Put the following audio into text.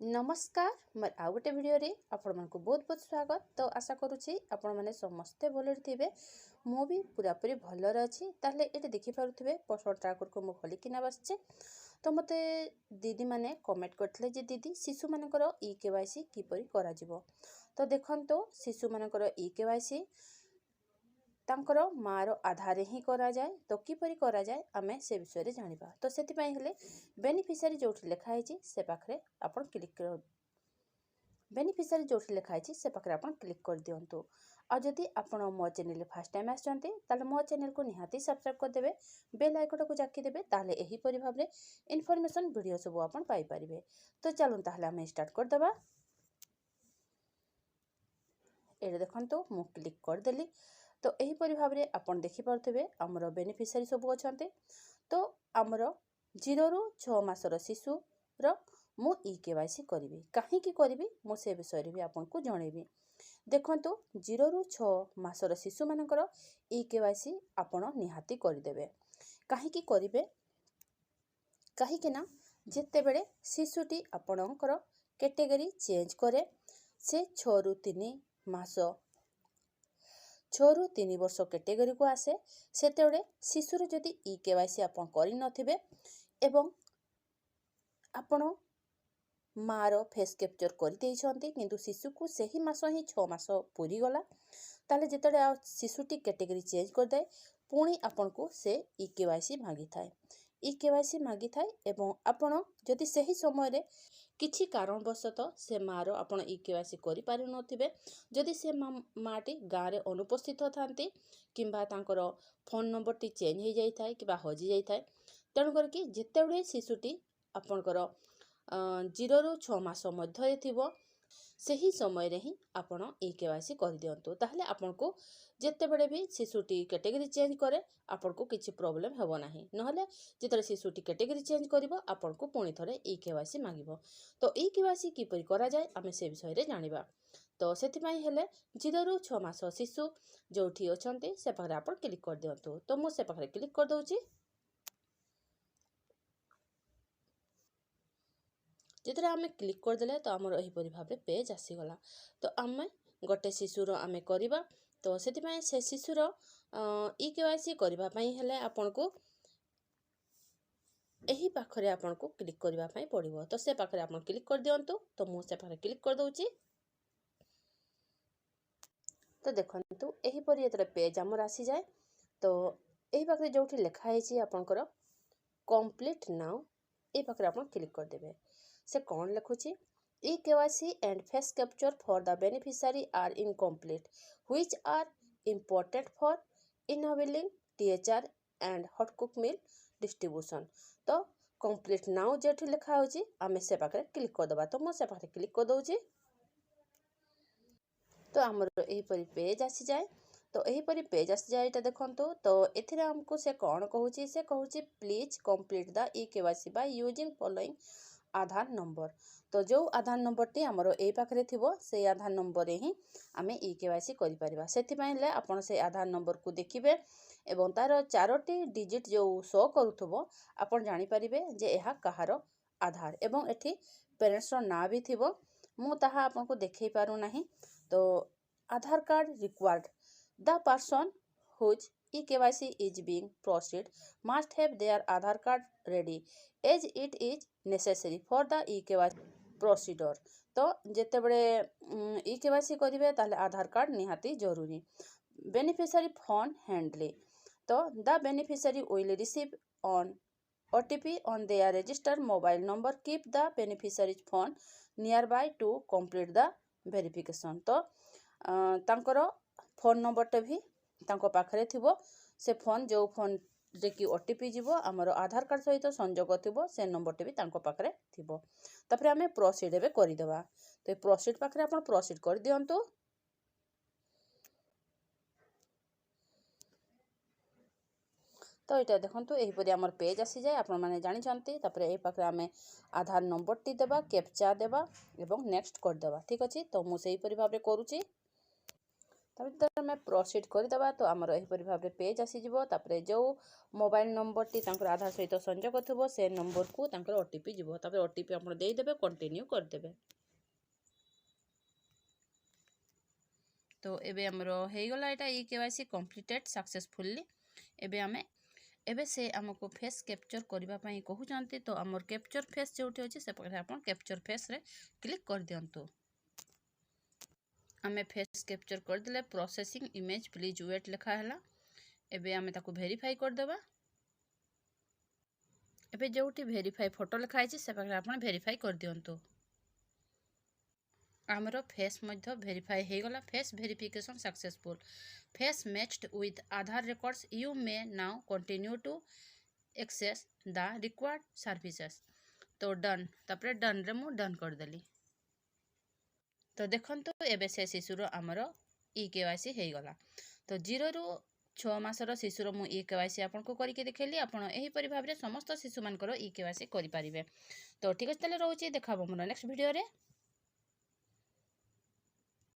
नमस्कार मोर आउ गोटे भिडियो रे आपण मानक बहुत बहुत स्वागत। तो आशा करुँची आपण माने समस्ते भलरे थिबे। मु भी पूरा पूरी भलरे अछि। ताले एटे देखि पारुथिबे पोस्टर ट्रैकर को मु खोली किना बसचे। तो मते दीदी माने कमेंट करथले जे दीदी शिशु मानकर ई केवाईसी किपरि करा जिवो। तो देखंतो शिशु मानकर ई केवाईसी तांकर मार आधार ही करा जाए। तो किपरि करा जाए आमे से विषय रे जानिबा। तो सेति पई हेले बेनिफिशियरी जोठी लिखा है से पाखरे आपण क्लिक कर बेनिफिशियरी जोठी लिखा है से पाखरे आपण क्लिक कर दियंतु। आ जदि आपण मो चैनल फर्स्ट टाइम आछंती ताले मो चैनल को निहाती सब्सक्राइब कर देबे, बेल आइकन को जाकी देबे, ताले एही परि भाबरे इन्फॉर्मेशन वीडियो सब आपण पाई परिबे। तो चलून ताले हम स्टार्ट कर देबा। एरे देखंतु मु क्लिक कर देली। तो यही परि भाबरे आपण देखि पारथबे हमरो बेनिफिशियरी सब अछंते। तो हमरो 0 रु 6 मासर शिशु रो मु ई केवाईसी करिवि। काहे की करिवि मु से विषय रे भी आपन को जणेबी। देखंतु 0 रु 6 मासर शिशु मानकर ई केवाईसी आपण निहाती करि देबे। काहे की करिवे काहे के ना जेते बेले शिशुटी आपणकर कैटेगरी चेंज करे से 6 रु 3 मास 6 रु 3 वर्ष कैटेगरी को आसे सेतेबेले शिशुर जदि ई केवाईसी आपण करि नथिबे एवं आपण मार फेस कैप्चर कर देइछंती किंतु शिशु को सही मास ही 6 मास पूरी गला ताले जेतडे शिशुटी कैटेगरी चेंज कर दे पुणी आपण को से ई केवाईसी मागी थाए। ई केवाईसी मागी थाए एवं आपण जदि सही समय रे किछि कारणवशत से मार आपण ई केवाईसी करि पारि नथिबे, जदि से माटी गाँ रे अनुपस्थित थांती किंबा तांकर फोन नंबर टी चेंज हो जाई थाए किबा हजि जाई थाए, तेणु करके जेतेबेले शिशुटी आपणकर 0 रु 6 मास मध्य थिबो सही समय रे ही आपण ई केवाईसी कर दियंतु। ताहले आपण को जेतेबेले भी शिशुटी कैटेगरी चेंज करे आपण को किछि प्रॉब्लम हेबो नाही। नहले जेतरे शिशुटी कैटेगरी चेंज करिवो आपण को पुणी थरे ई केवाईसी मागिवो। तो ई केवाईसी किपरि करा जाए आमे से विषय रे जानिबा। तो सेति पई हेले 0 रु 6 मास शिशु जोठी अछंती से पाखरे आपण क्लिक कर दियंतु। तो मु से पाखरे क्लिक कर दउची। जेतरे आमे क्लिक कर देले तो हमर एही परि भाबरे पेज आसी गला। तो आमे गोटे शिशुर आमे करिबा। तो सेति पई से शिशुर ई केवाईसी करिबा पई हेले आपण को एही पाखरे आपण को क्लिक करिबा पई पड़िबो। तो से पाखरे आपण क्लिक कर दियंतु। तो मु से पाखरे क्लिक कर दउची। तो देखंतु एही परि एतरे पेज हमर आसी जाए। तो एही पाखरे जोठी लिखा है आपनकर कंप्लीट नाउ ए पाखरे आपण क्लिक कर देबे। से कौन लिखुची e KYC and face capture for the beneficiary are incomplete which are important for enabling THR and hot cook meal distribution. तो कंप्लीट नाउ जेठी लिखा होची आमे से पाखरे क्लिक कर दबा। तो मो से पाखरे क्लिक कर दउची। तो हमर एही परि पेज आसी जाए। तो एही परि पेज आसी जाए। एटा देखंतु तो एथिरे हमको से कौन कहूची से कहूची please complete the e KYC by using following Aadhaar number. तो जो आधार नंबर टी हमरो ए पाखरे थिबो से आधार नंबर रे ही आमे ई केवाईसी करि परिबा। सेति पई ले आपण से आधार नंबर को देखिबे एवं तार 4टी डिजिट जो शो करूथबो आपण जानि परिबे जे एहा कहारो आधार एवं एठी पेरेंट्स रो ना भी थिबो। मु ताहा आपण को देखै पारु नाही। तो Aadhaar card required the person whose e-KYC is being proceed must have their Aadhaar card ready as it is necessary for the e-KYC procedure। तो जेते बड़े e-KYC करिवे ताले आधार कार्ड निहाती जरूरी। बेनिफिशियरी फोन हैंडलिंग तो the beneficiary will receive on OTP on their registered mobile number, keep the beneficiary's phone nearby to complete the verification। तो तांकर फोन नंबर टे भी तांको पाखरे थिबो। से फोन जो फोन जे कि ओटीपी जीवो हमर आधार कार्ड सहित संयोग थिबो से नंबर टे भी तांको पाखरे थिबो। तापरे हमें प्रोसीड एबे करि देबा। तो प्रोसीड पाखरे आपण प्रोसीड कर दियंतु। तो एटा देखंतु एही परि हमर पेज आसी जाए। आपण माने जानि छंती। तापरे एही पाखरे हमें आधार नंबर टी देबा, कैप्चा देबा एवं नेक्स्ट कर देबा। ठीक अछि। तो मु सेही परि भाबरे करूची। तापर आम प्रोसीड करदे तो आमर यहीपरि भाव में पेज आसीज तापर जो मोबाइल नंबर टी आधार सहित संजोग थो से नंबर को ओटीपी जीव तापर ओटीपी आप देदेवे कंटिन्यू करदे। तो एबे हमर हेगला एटा ई केवाईसी कंप्लीटेड सक्सेसफुली। एबे आमे एबे से आमको फेस कैप्चर करबा पई कहउचंती तो हमर कैप्चर फेस जोठी अछि से पकड़े आपण कैप्चर फेस रे क्लिक कर दियंतु। आमे फेस कैप्चर कर देले प्रोसेसिंग इमेज प्लीज वेट लिखा हैला। एबे आमे ताको वेरीफाई कर देबा। एबे जोठी वेरीफाई फोटो लिखा अछि से पकड़े आपण वेरीफाई कर दियंतु। आमर फेस मध्य वेरीफाई हो गला। Face verification successful. Face matched with Aadhaar records you may now continue to access the required services. तो डन तापर डन रे मु डन कर देली। तो देखंतु एबे से शिशुर आमर ई केवाईसी हो गला। तो 0 रु 6 मासर शिशुर मु ई केवाईसी आपनको करके देखैली। आपण एही परि भाबरे समस्त शिशु मानकर ई केवाईसी करि पारिबे। तो ठीक अछि तले रहउची देखाबो मोर नेक्स्ट वीडियो रे।